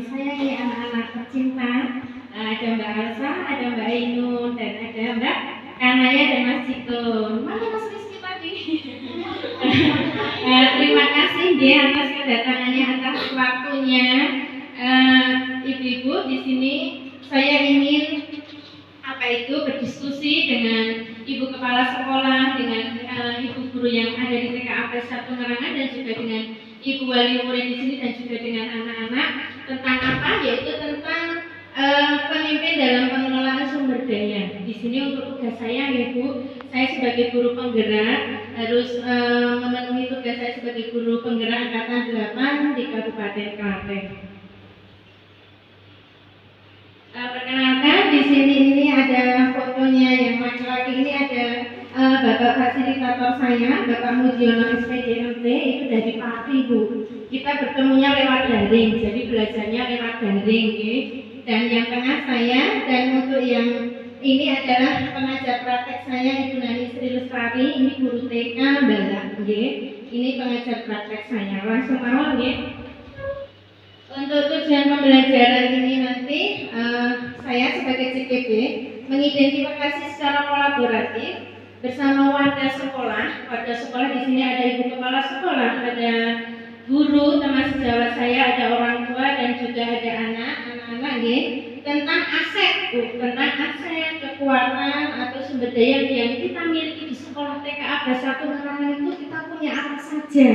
saya ini anak-anak tercinta. Ada Mbak Elsa, ada Mbak Ainun, dan ada Mbak Kanaya dan Mas Cito. Mana Mas Rizky tadi? Terima kasih dia atas kedatangannya, atas waktunya. Ibu-ibu, di sini saya ingin berdiskusi dengan Ibu Kepala Sekolah, dengan Ibu Guru yang ada di TKA 1 Ngerangan, dan juga dengan Ibu Wali Murid di sini, dan juga dengan anak-anak tentang apa? Yaitu tentang pemimpin dalam pengelolaan sumber daya. Di sini untuk tugas saya, Ibu, saya sebagai guru penggerak harus memenuhi tugas saya sebagai guru penggerak angkatan 8 di Kabupaten Klaten. Perkenalkan, di sini ini ada fotonya yang laki-laki, ini ada Bapak fasilitator saya, Bapak Mujiono SPDMT, itu dari Pati, Bu. Kita bertemunya lewat daring, jadi belajarnya lewat daring, okay? Dan yang tengah saya, dan untuk yang ini adalah pengajar praktek saya, Ibu Nani Sri Lestari, ini guru TK Balak, okay? Ini pengajar praktek saya. Langsung awal, okay? Untuk tujuan pembelajaran ini nanti saya sebagai CPB mengidentifikasi secara kolaboratif bersama warga sekolah. Warga sekolah di sini ada Ibu Kepala Sekolah, ada guru, teman sejawat saya, ada orang tua, dan juga ada anak-anak tentang aset, tentang aset, kekuatan atau sumber daya yang kita miliki di sekolah TKA 1 Ngerangan itu kita punya apa saja.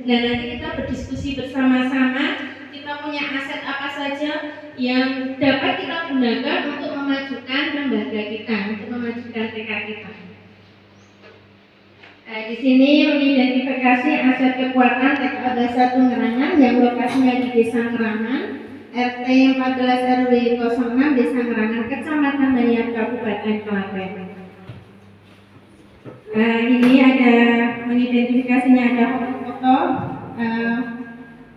Dan nanti kita berdiskusi bersama-sama. Kita punya aset apa saja yang dapat kita gunakan untuk memajukan lembaga kita, untuk memajukan TK kita. Di sini mengidentifikasi aset kekuatan TKA 1 Ngerangan yang lokasinya di Desa Ngerangan, RT 14 RW 06 Desa Ngerangan, Kecamatan Banjar, Kabupaten Klaten. Ini ada mengidentifikasinya, ada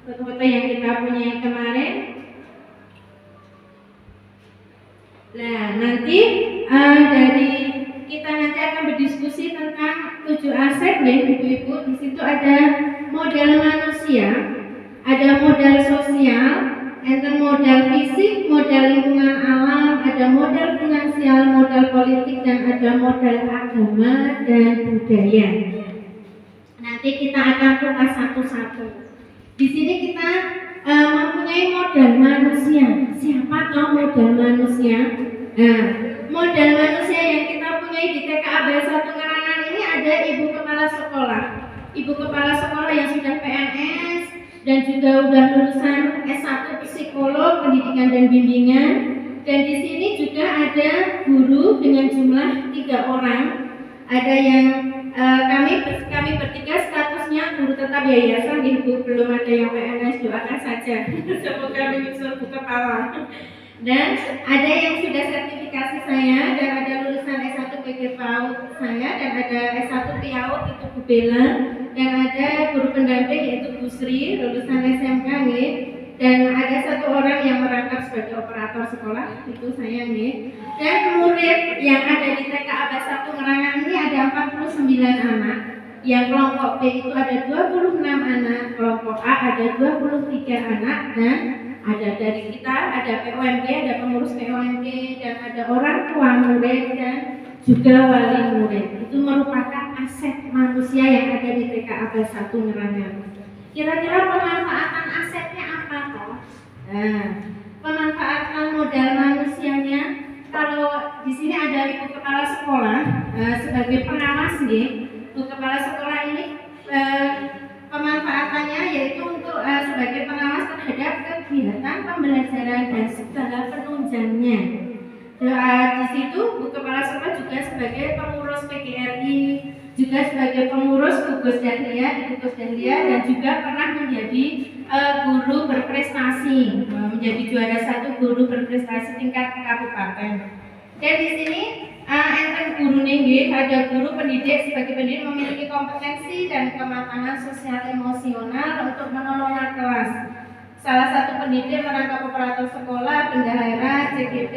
foto-foto yang kita punya kemarin. Nah, nanti dari kita nanti akan berdiskusi tentang 7 aset ya, Ibu-ibu. Di situ ada modal manusia, ada modal sosial, ada modal fisik, modal lingkungan alam, ada modal finansial, modal politik, dan ada modal agama dan budaya. Nanti kita akan kupas satu-satu. Di sini kita mempunyai modal manusia. Siapa tahu modal manusia? Nah, modal manusia yang kita punyai di TKA 1 Ngerangan ini ada Ibu Kepala Sekolah. Ibu Kepala Sekolah yang sudah PNS dan juga sudah lulusan S1 Psikolog, Pendidikan dan Bimbingan. Dan di sini juga ada guru dengan jumlah 3 orang. Ada yang kami bertiga statusnya guru tetap yayasan, Ibu, belum ada yang PNS, doakan saja semoga menyusul Bu Kepala. Dan ada yang sudah sertifikasi saya, dan ada lulusan S1 PG PAUD saya, dan ada S1 PAUD itu Bu Bella, dan ada guru pendamping yaitu Bu Sri, lulusan SMK nih. Dan ada 1 orang yang merangkap sebagai operator sekolah, itu saya nih. Dan murid yang ada di TKA 1 Ngerangan ini ada 49 anak. Yang kelompok B itu ada 26 anak, kelompok A ada 23 anak, dan ada dari kita, ada POMG, ada pengurus POMG, dan ada orang tua murid dan juga wali murid. Itu merupakan aset manusia yang ada di TKA 1 Ngerangan. Kira-kira pemanfaatan asetnya apa toh? Nah, pemanfaatan modal manusianya, kalau di sini ada Ibu Kepala Sekolah sebagai pengawas nih. Ibu Kepala Sekolah ini pemanfaatannya yaitu untuk sebagai pengawas terhadap kegiatan pembelajaran dan segala penunjangnya. Di situ Bu Kepala Sekolah juga sebagai pengurus PGRI, juga sebagai pengurus Gugus Dahlia, dan juga pernah menjadi guru berprestasi, menjadi juara 1 guru berprestasi tingkat kabupaten. Dan di sini enten guru nih, ada guru pendidik. Sebagai pendidik memiliki kompetensi dan kematangan sosial emosional untuk mengelola kelas. Salah satu pendidik merangkap operator sekolah, bendahara, CGT,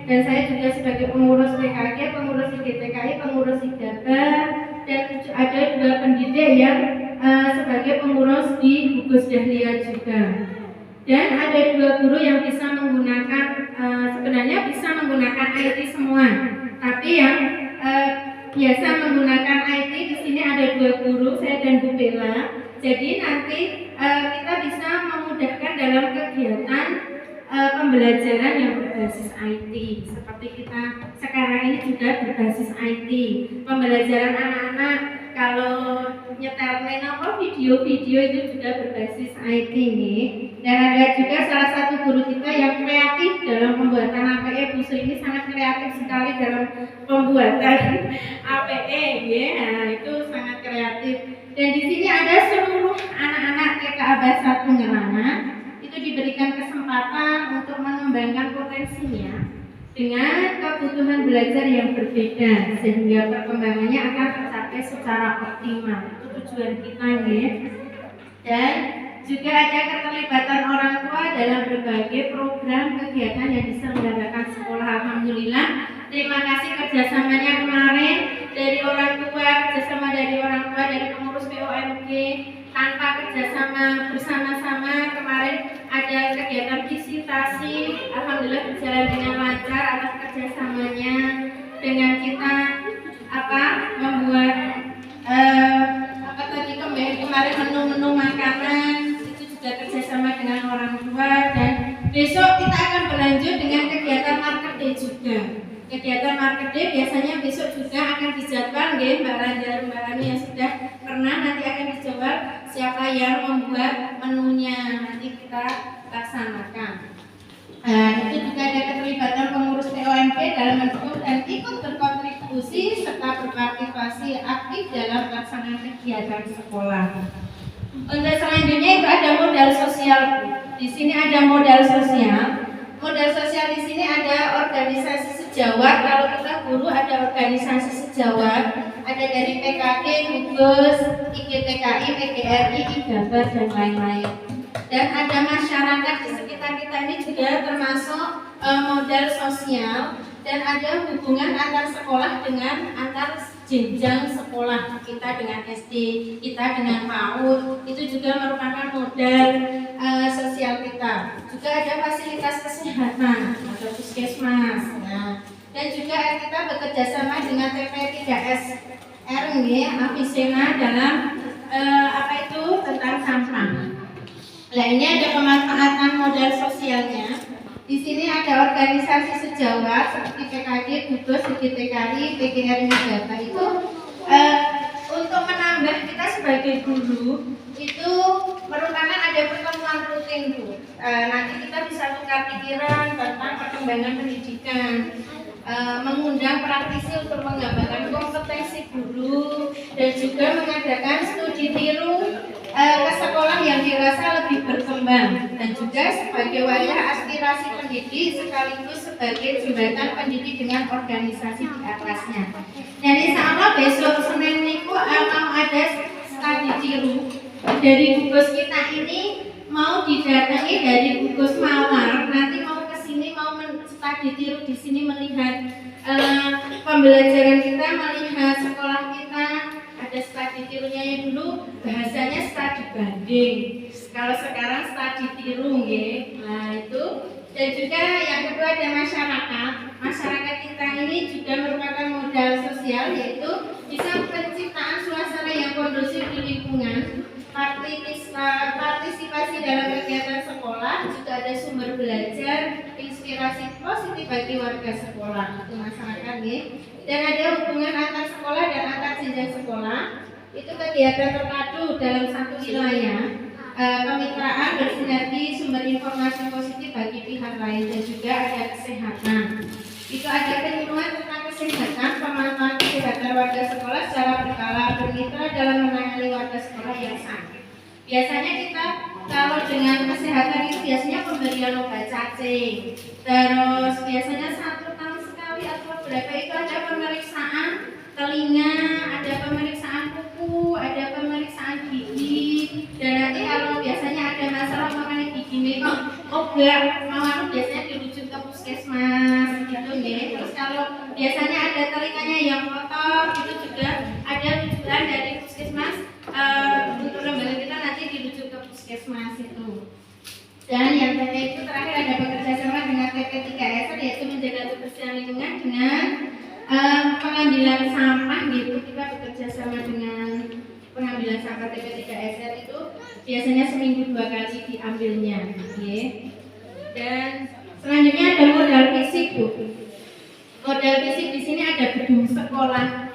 dan saya juga sebagai pengurus PKG, pengurus IGTKI, pengurus IGABA, dan ada 2 pendidik yang sebagai pengurus di Gugus Dahlia juga. Dan ada 2 guru yang bisa menggunakan sebenarnya bisa menggunakan IT semua, tapi yang biasa menggunakan IT di sini ada 2 guru, saya dan Bu Bella. Jadi nanti kita bisa memudahkan dalam kegiatan pembelajaran yang berbasis IT. Seperti kita sekarang ini juga berbasis IT. Pembelajaran anak-anak kalau nyetel video-video itu juga berbasis IT nih. Dan ada juga salah satu guru kita yang kreatif dalam pembuatan APE. Bu Sri ini sangat kreatif sekali dalam pembuatan APE ya. Nah, itu sangat kreatif. Dan di sini ada seluruh anak-anak TK Abah 1 Ngerana itu diberikan kesempatan untuk mengembangkan potensinya dengan kebutuhan belajar yang berbeda sehingga perkembangannya akan tercapai secara optimal. Itu tujuan kita ya. Dan juga ada keterlibatan orang tua dalam berbagai program kegiatan yang diselenggarakan sekolah. Alhamdulillah, terima kasih kerjasamanya kemarin dari orang tua, kerjasama dari orang tua, dari pengurus POMG. Tanpa kerjasama bersama-sama kemarin ada kegiatan visitasi, alhamdulillah berjalan dengan lancar atas kerjasamanya dengan kita membuat kemarin menu-menu makanan itu juga kerjasama dengan orang tua. Dan besok kita akan berlanjut dengan kegiatan market day juga. Kegiatan market day biasanya besok juga akan dijadwal nggih Mbak Rani yang sudah pernah, nanti akan dijawab siapa yang membuat menunya, nanti kita laksanakan. Itu juga ada keterlibatan pengurus POMG dalam mendukung dan ikut berkontribusi serta berpartisipasi aktif dalam pelaksanaan kegiatan sekolah. Untuk selanjutnya itu ada modal sosial. Di sini ada modal sosial. Modal sosial di sini ada organisasi sejawat. Kalau kita guru ada organisasi sejawat, ada dari PKD, Gugus, IGTKI, PGRI, IGABAR dan lain-lain. Dan ada masyarakat di sekitar kita ini juga termasuk modal sosial, dan ada hubungan antar sekolah dengan antar jenjang sekolah, kita dengan SD, kita dengan PAUD, itu juga merupakan modal sosial kita. Juga ada fasilitas kesehatan atau puskesmas, dan juga kita bekerja sama dengan TP3SR Avicenna dalam tentang sampah. Nah, ini ada pemanfaatan modal sosialnya. Di sini ada organisasi sejawat seperti PKD, Gugus, IGTKI, PGRI, Data. Itu untuk menambah kita sebagai guru itu merupakan ada pertemuan rutin tuh. Nanti kita bisa tukar pikiran tentang perkembangan pendidikan, mengundang praktisi untuk mengembangkan kompetensi guru, dan juga mengadakan studi tiru ke sekolah yang dirasa lebih berkembang, dan juga sebagai wadah aspirasi pendidik sekaligus sebagai jembatan pendidik dengan organisasi di atasnya. Dan insya Allah besok Senin niku mau ada studi tiru dari gugus kita ini, mau didatangi dari gugus Mawar, nanti mau ke sini mau studi tiru di sini melihat pembelajaran kita, melihat sekolah kita. Ada studi tirunya yang dulu bahasanya studi banding, kalau sekarang studi tiru nggih. Nah itu. Dan juga yang kedua ada masyarakat. Masyarakat kita ini juga merupakan modal sosial, yaitu bisa penciptaan suasana yang kondusif di lingkungan, partisipasi dalam kegiatan sekolah, juga ada sumber belajar, inspirasi positif bagi warga sekolah, itu masyarakat nih. Dan ada hubungan antar sekolah dan antar jenjang sekolah, itu kegiatan terpadu dalam satu wilayah, kemitraan bersinergi, sumber informasi positif bagi pihak lain, dan juga ada kesehatan. Itu ada penyuluhan tentang kesehatan, pemantauan kesehatan warga sekolah secara berkala, bermitra dalam menangani warga sekolah yang sakit. Biasanya kita kalau dengan kesehatan itu biasanya pemberian obat cacing, terus biasanya 1 tahun sekali atau berapa itu ada pemeriksaan telinga, ada pemeriksaan kuku, ada pemeriksaan gigi. Dan nanti kalau biasanya ada masalah mengenai gigi memang biasanya dirujuk ke puskesmas gitu nih. Terus kalau biasanya ada telinganya yang kotor, itu juga ada rujukan dari puskesmas. Untuk lembaga kita nanti dirujuk ke puskesmas itu. Dan yang ketiga itu terakhir ada bekerja sama dengan PP3S, yaitu menjaga kebersihan lingkungan dengan pengambilan sampah gitu. Kita bekerja sama dengan pengambilan sampah PP3S itu biasanya seminggu 2 kali diambilnya, okay. Dan selanjutnya ada modal fisik, Bu. Modal fisik di sini ada gedung sekolah,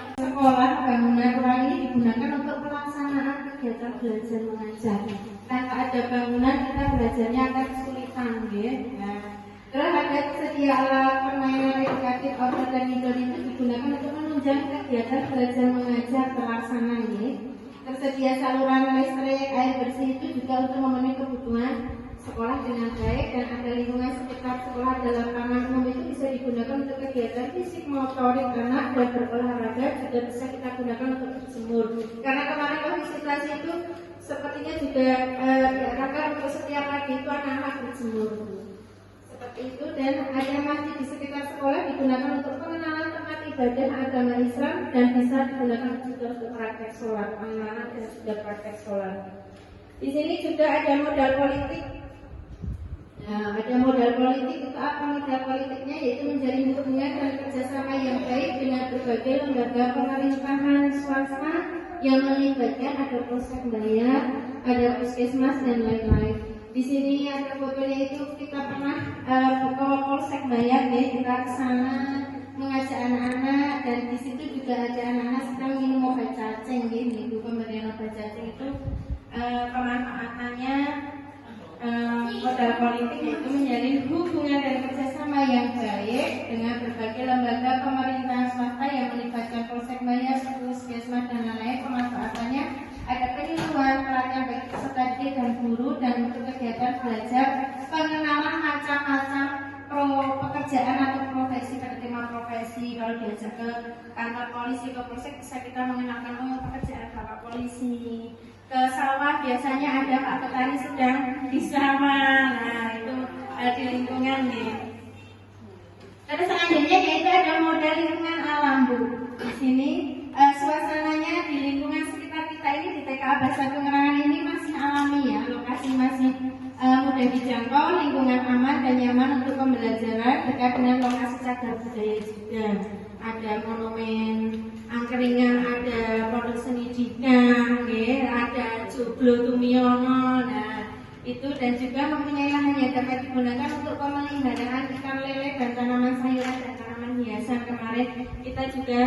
bangunan ruang ini digunakan untuk pelaksanaan kegiatan belajar mengajar. Tanpa ada bangunan kita belajarnya akan kesulitan, gitu. Nah, terus ada tersedia alat permainan rekreatif outdoor dan indoor itu digunakan untuk menunjang kegiatan belajar mengajar terlaksana, gitu. Tersedia saluran listrik, air bersih itu juga untuk memenuhi kebutuhan sekolah dengan baik, dan ada lingkungan sekitar sekolah dalam lapangan umum itu bisa digunakan untuk kegiatan fisik motorik anak dan berolahraga, juga bisa kita gunakan untuk berjemur. Karena kemarin visitasi itu sepertinya juga diarahkan untuk setiap pagi itu anak-anak berjemur seperti itu. Dan ada masjid di sekitar sekolah digunakan untuk pengenalan tempat ibadah agama Islam, dan bisa digunakan juga untuk praktek sholat, pengenalan dan juga praktek sholat. Di sini juga ada modal politik. Nah, ada modal politik. Untuk apa modal politiknya? Yaitu menjalin hubungan dan kerjasama yang baik dengan berbagai lembaga pemerintahan swasta yang melibatkan ada polsek bayar, ada puskesmas dan lain-lain. Di sini ada fotonya itu kita pernah ke polsek bayar, ya, kita ke sana mengajak anak-anak, dan di situ juga ada anak-anak sedang minum obat cacing, gitu. Pemberian obat cacing itu pemanfaatannya modal politik yaitu menjalin hubungan dan kerjasama yang baik dengan berbagai lembaga pemerintahan swasta yang melibatkan polsek bayar, puskesmas dan lain-lain. Pemanfaatannya ada penyuluhan, pelatihan bagi peserta didik dan guru, dan untuk kegiatan belajar pengenalan macam-macam pekerjaan atau profesi, penerima profesi. Kalau diajak ke kantor polisi, ke polsek, bisa kita mengenalkan pekerjaan bapak polisi. Ke sawah biasanya ada Pak Petani sedang di sawah. Nah, itu di lingkungan, nih. Terus selanjutnya yaitu ada modal lingkungan alam, Bu. Di sini suasananya di lingkungan sekitar kita ini di TKA Bahasa Pengerangan ini masih alami, ya. Lokasi masih mudah dijangkau, lingkungan aman dan nyaman untuk pembelajaran, dekat dengan lokasi cagar budaya juga. Ada monumen angkringan, ada pondok seni Dikang, ada Joglo Tumiono. Nah, itu, dan juga mempunyai lahan yang dapat digunakan untuk pemeliharaan ikan lele dan tanaman sayuran dan tanaman hiasan. Kemarin kita juga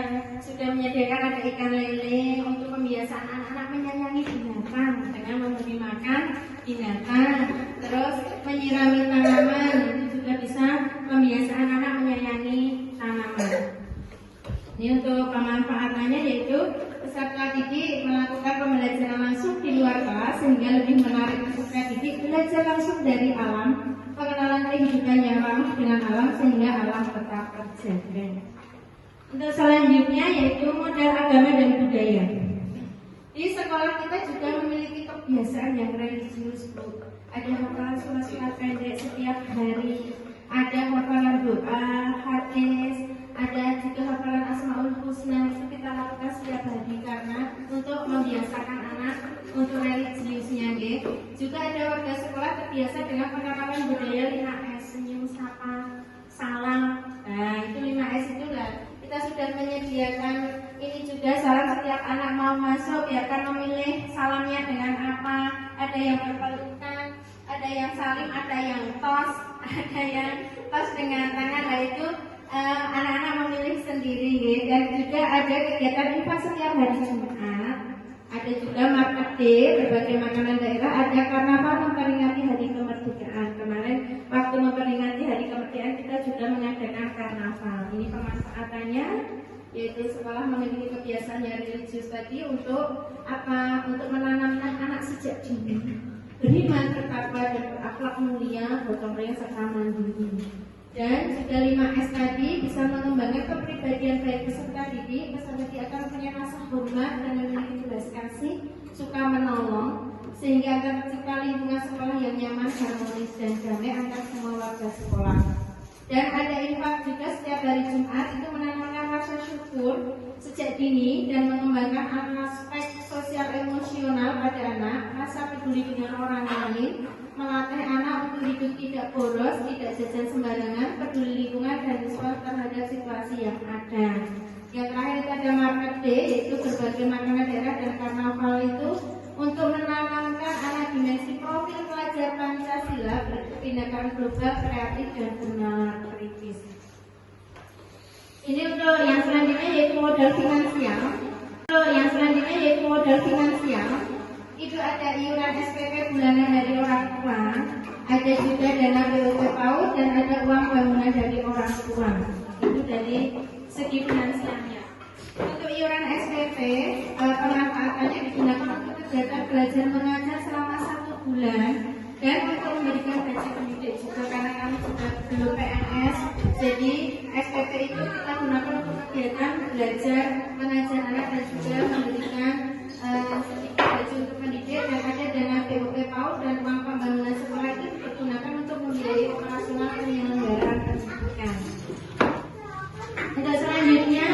sudah menyediakan ada ikan lele untuk pembiasaan anak-anak menyayangi binatang dengan memberi makan binatang, terus menyirami tanaman. Itu juga bisa pembiasaan anak menyayangi tanaman. Ini untuk pemanfaatannya yaitu peserta didik melakukan pembelajaran langsung di luar kelas sehingga lebih menarik peserta didik belajar langsung dari alam, pengenalan kehidupan yang ramah dengan alam sehingga alam tetap terjaga. Untuk selanjutnya yaitu modal agama dan budaya. Di sekolah kita juga memiliki kebiasaan yang religius, Bu. Ada hafalan surat-surat pendek setiap hari, ada hafalan doa, hadis, ada juga hafalan Asmaul Husna. Itu kita lakukan setiap hari karena untuk membiasakan anak untuk religiusnya, gitu. Juga ada warga sekolah terbiasa dengan penerapan budaya 5S, senyum, sapa, salam. Nah, itu 5S itu lah. Kita sudah menyediakan ini juga salam setiap anak mau masuk, biarkan memilih salamnya dengan apa. Ada yang berpelukan, ada yang salim, ada yang tos, ada yang tos dengan tangan. Nah, itu anak-anak memilih sendiri, gitu. Dan juga ada kegiatan infak setiap hari Jumat. Ada juga market day, berbagai makanan daerah. Ada karnaval memperingati hari kemerdekaan. Kemarin waktu memperingati hari kemerdekaan kita juga mengadakan karnaval. Ini pemanfaatannya yaitu sekolah memiliki kebiasaan yang religius tadi untuk apa? Untuk menanamkan anak sejak dini beriman, bertakwa dan berakhlak mulia, gotong royong serta mandiri. Dan juga 5S tadi bisa mengembangkan kepribadian baik peserta didik. Peserta didik akan punya rasa hormat dan memiliki belas kasih, suka menolong, sehingga akan tercipta lingkungan sekolah yang nyaman, harmonis dan damai antar semua warga sekolah. Dan ada infak juga setiap hari Jumat, itu menanamkan rasa syukur sejak dini dan mengembangkan aspek sosial emosional pada anak, rasa peduli dengan orang lain, melatih anak untuk hidup tidak boros, tidak jajan sembarangan, peduli lingkungan dan respons terhadap situasi yang ada. Yang terakhir itu ada market day, yaitu berbagai makanan daerah dan karnaval itu untuk menanamkan anak dimensi profil pelajar Pancasila, berkebinekaan global, kreatif dan benar kritis. Ini untuk yang selanjutnya yaitu modal finansial. Itu ada iuran SPP bulanan dari orang tua, ada juga dana BOP PAUD dan ada uang bangunan dari orang tua. Itu dari segi finansialnya. Untuk iuran SPP, pemanfaatannya digunakan untuk kegiatan belajar mengajar selama 1 bulan dan untuk memberikan gaji pendidik juga, karena kami juga belum PNS. Jadi SPP itu kita gunakan untuk kegiatan belajar mengajar anak dan juga memberikan gaji untuk pendidik, dan ada dana BOP PAUD dan uang pembangunan sekolah itu digunakan untuk membiayai operasional penyelenggaraan pendidikan. Untuk selanjutnya,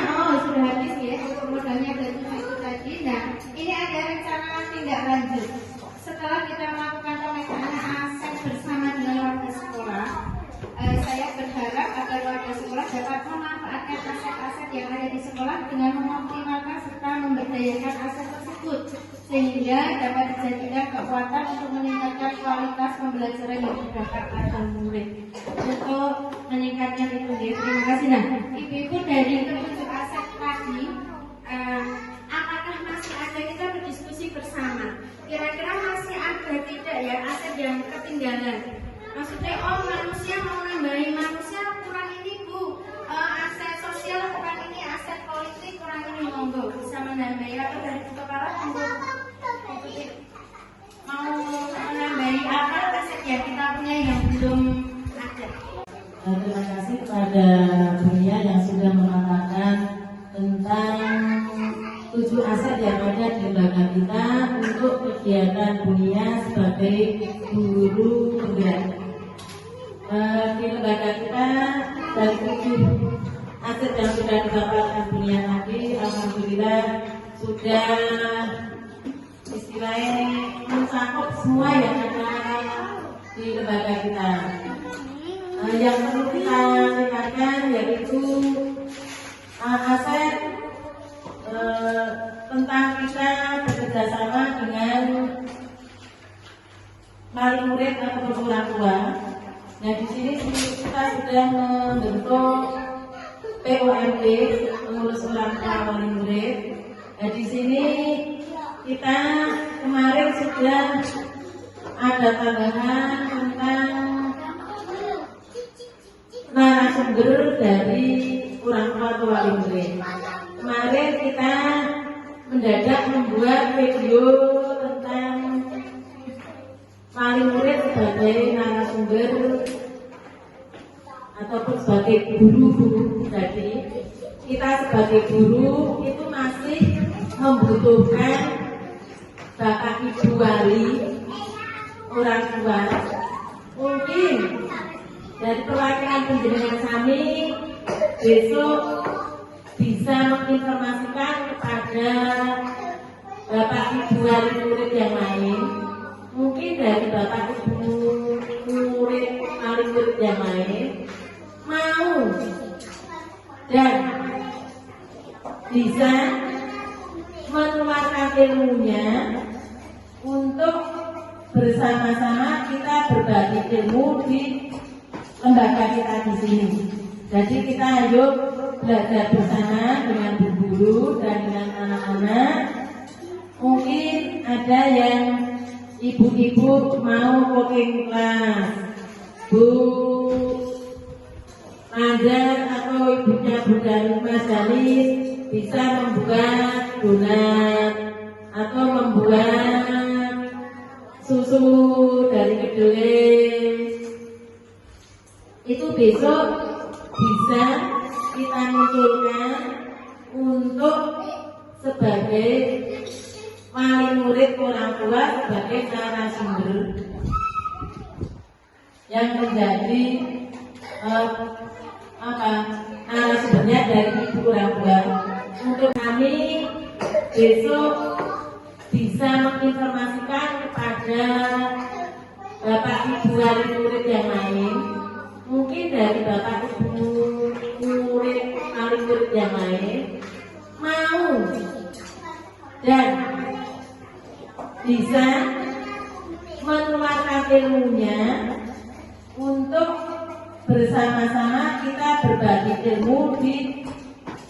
sudah habis ya, untuk modalnya dari itu tadi. Nah, ini ada rencana tindak lanjut. Setelah kita melakukan pemetaan aset bersama dengan warga sekolah, saya berharap agar warga sekolah dapat memanfaatkan aset-aset yang ada di sekolah dengan mengoptimalkan serta memberdayakan aset tersebut, sehingga dapat dijadikan kekuatan untuk meningkatkan kualitas pembelajaran yang didapat pada murid. Untuk meningkatnya itu, terima kasih. Nah, ibu-ibu dari ketujuh aset tadi, apakah masih ada, kita berdiskusi bersama, kira-kira masih ada tidak ya aset yang ketinggalan? Maksudnya, manusia mau nambahin, manusia kurang ini bu, aset sosial kurang ini, aset politik kurang ini, monggo bisa menambahi. Atau dari kepala mau menambahi apa aset yang kita punya yang belum ada? Terima kasih kepada Bunia yang sudah mengatakan tentang 7 aset yang ada di belakang kita untuk kegiatan Bunia sebagai guru penggerak. Di lembaga kita dari 7 aset yang sudah didapatkan Bunia tadi, alhamdulillah sudah istilahnya mencakup semua yang ada di lembaga kita. Yang perlu kita tingkatkan yaitu aset tentang kita bekerjasama dengan wali murid atau orang tua. Nah, di sini kita sudah membentuk POMP, pengurus orang tua wali murid. Nah, di sini kita kemarin sudah ada tambahan tentang narasumber dari orang tua atau wali murid. Kemarin kita mendadak membuat video tentang wali murid sebagai narasumber ataupun sebagai guru tadi. Kita sebagai guru itu masih membutuhkan bapak ibu wali, orang tua. Mungkin dari perwakilan penjenengan kami besok bisa menginformasikan kepada bapak ibu wali murid yang lain. Mungkin dari bapak ibu murid wali murid yang lain mau dan bisa menularkan ilmunya untuk bersama-sama kita berbagi ilmu di lembaga kita di sini. Jadi kita ayo belajar bersama dengan bu guru dan dengan anak-anak. Mungkin ada yang ibu-ibu mau cooking class, Bu Nazar atau ibunya Bunda Mas Dalis bisa membuat donat atau membuat susu dari kedelai. Itu besok bisa kita munculkan untuk sebagai wali murid orang tua sebagai narasumber yang menjadi narasumbernya dari ibu orang tua. Untuk kami besok bisa menginformasikan kepada Bapak Ibu wali murid yang lain, mungkin dari Bapak Ibu murid wali murid yang lain mau dan bisa mengeluarkan ilmunya untuk bersama-sama kita berbagi ilmu di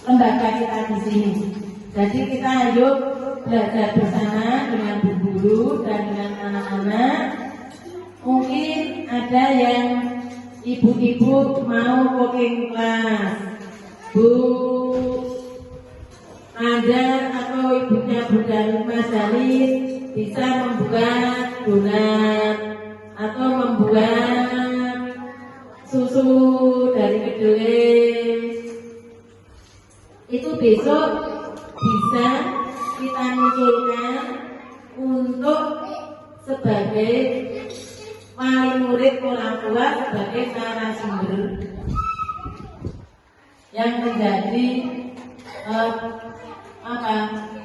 lembaga kita di sini. Jadi kita ayo belajar bersama dengan bu guru dan dengan anak-anak. Mungkin ada yang ibu-ibu mau cooking class, Bu Ada atau ibunya Bunda Mas Jalil bisa membuat donat atau membuat susu dari kedelai. Itu besok bisa kita munculkan untuk sebagai wali murid orang tua, sebagai narasumber yang menjadi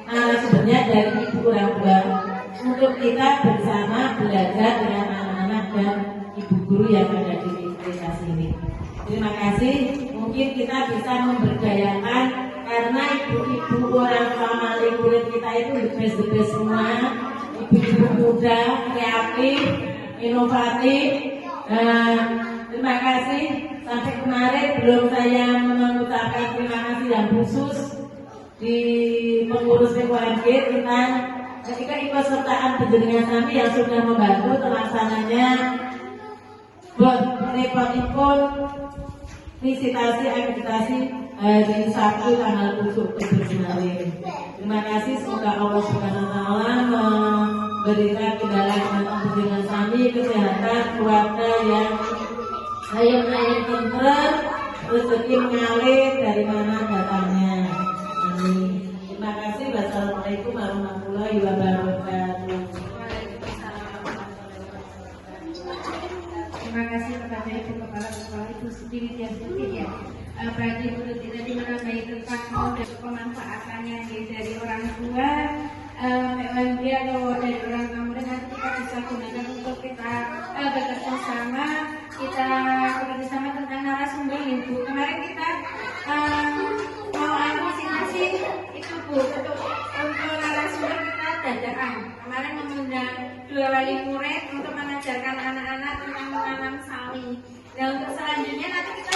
narasumbernya dari ibu orang tua untuk kita bersama belajar dengan anak-anak dan ibu guru yang ada di desa sini. Terima kasih. Mungkin kita bisa memberdayakan karena ibu-ibu orang tua wali murid kita itu the best semua. Ibu-ibu muda, kreatif, inovatif. Terima kasih. Sampai kemarin belum saya mengucapkan terima kasih yang khusus di pengurus PKMG tentang ketika ikutsertaan penjenengan kami yang sudah membantu terlaksananya repot-repot visitasi akreditasi hari Sabtu tanggal 7 Oktober kemarin. Terima kasih, semoga Allah Subhanahu wa taala memberikan kendala dengan kami kesehatan keluarga yang ayam-ayam tentrem, rezeki mengalir dari mana datangnya. Amin. Terima kasih. Wassalamualaikum warahmatullahi wabarakatuh. Terima kasih kepada Ibu Kepala Sekolah Ibu Siti Widya Stuti ya. Bagi murid kita di menambahi tentang model pemanfaatannya dari orang tua, PKMG atau dari orang tua murid nanti kita bisa gunakan untuk kita bekerja sama, kita bekerja sama tentang narasumber Ibu. Kemarin kita mau masing-masing itu Bu untuk narasumber kita dadakan. Kemarin mengundang 2 wali murid untuk mengajarkan anak-anak tentang menanam sawi. Dan untuk selanjutnya nanti kita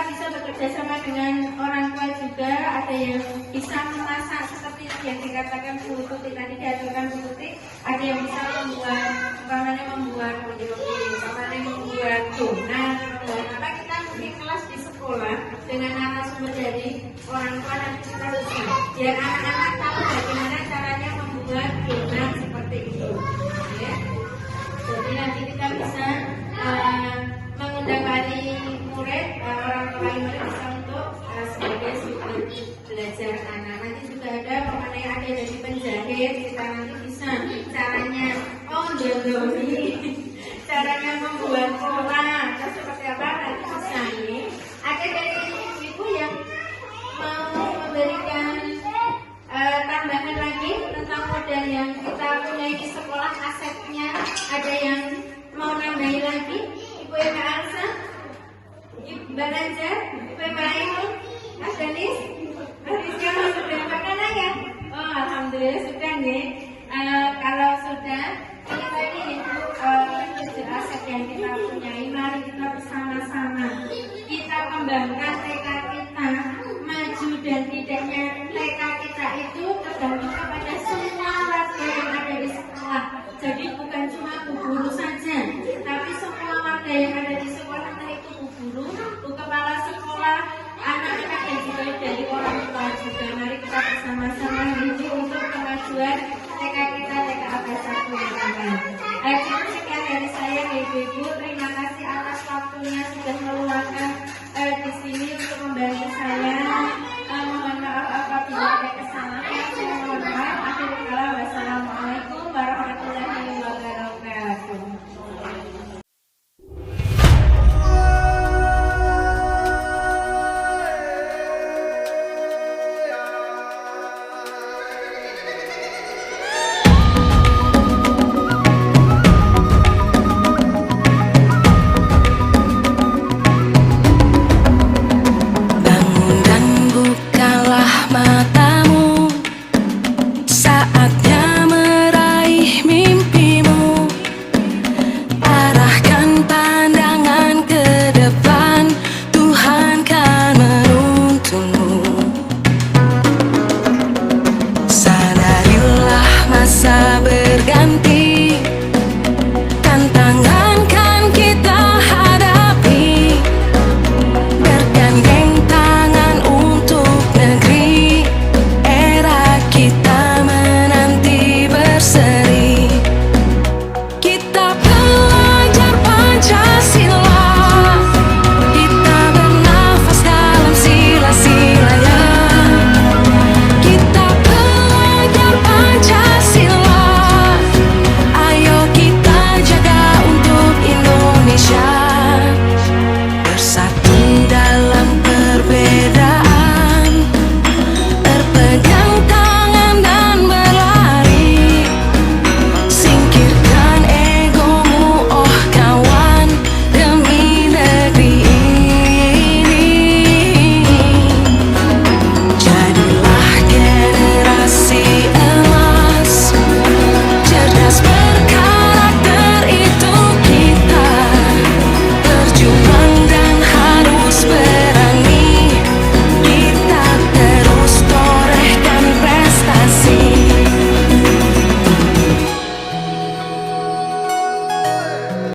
bisa bekerja sama dengan orang tua juga. Ada yang bisa memasak seperti yang dikatakan Bu Tuti tadi, diaturkan Bu Tuti. Ada yang bisa membuat membuat donat. Apa kita mungkin kelas di sekolah dengan narasumber dari orang tua nanti kita bisa biar anak-anak tahu bagaimana caranya membuat donat seperti itu. Ya. Jadi nanti kita bisa mengundang wali murid, orang tua wali murid bisa untuk sebagai sumber belajar anak. Nanti juga ada mengenai ada dari penjahit, kita nanti bisa caranya caranya membuat pola atau seperti apa nanti bisa ini. Ada dari ibu yang mau memberikan tambahan lagi tentang model yang kita punya di sekolah, asetnya ada yang mau nambahin lagi? Ibu Eva Alsa, Mbak Raja, Ibu Eva Ainul, Mas Danis, Mbak Rizka mau sudah makanan ya? Oh alhamdulillah sudah nih. Kalau sudah, ini tadi Ibu aset yang kita punyai, mari kita bersama-sama kita kembangkan TK kita, maju dan tidaknya TK kita itu tergantung kepada semua warga yang ada di sekolah. Jadi bukan cuma bu guru saja, tapi semua warga yang ada di sekolah, entah itu bu guru, bu kepala sekolah, anak-anak yang juga dari orang tua juga. Mari kita bersama-sama menuju untuk kemajuan TK kita, TK ABS 1 yang akan. Cukup sekian dari saya, Ibu-ibu. Terima kasih atas waktunya sudah meluangkan di sini untuk membantu saya.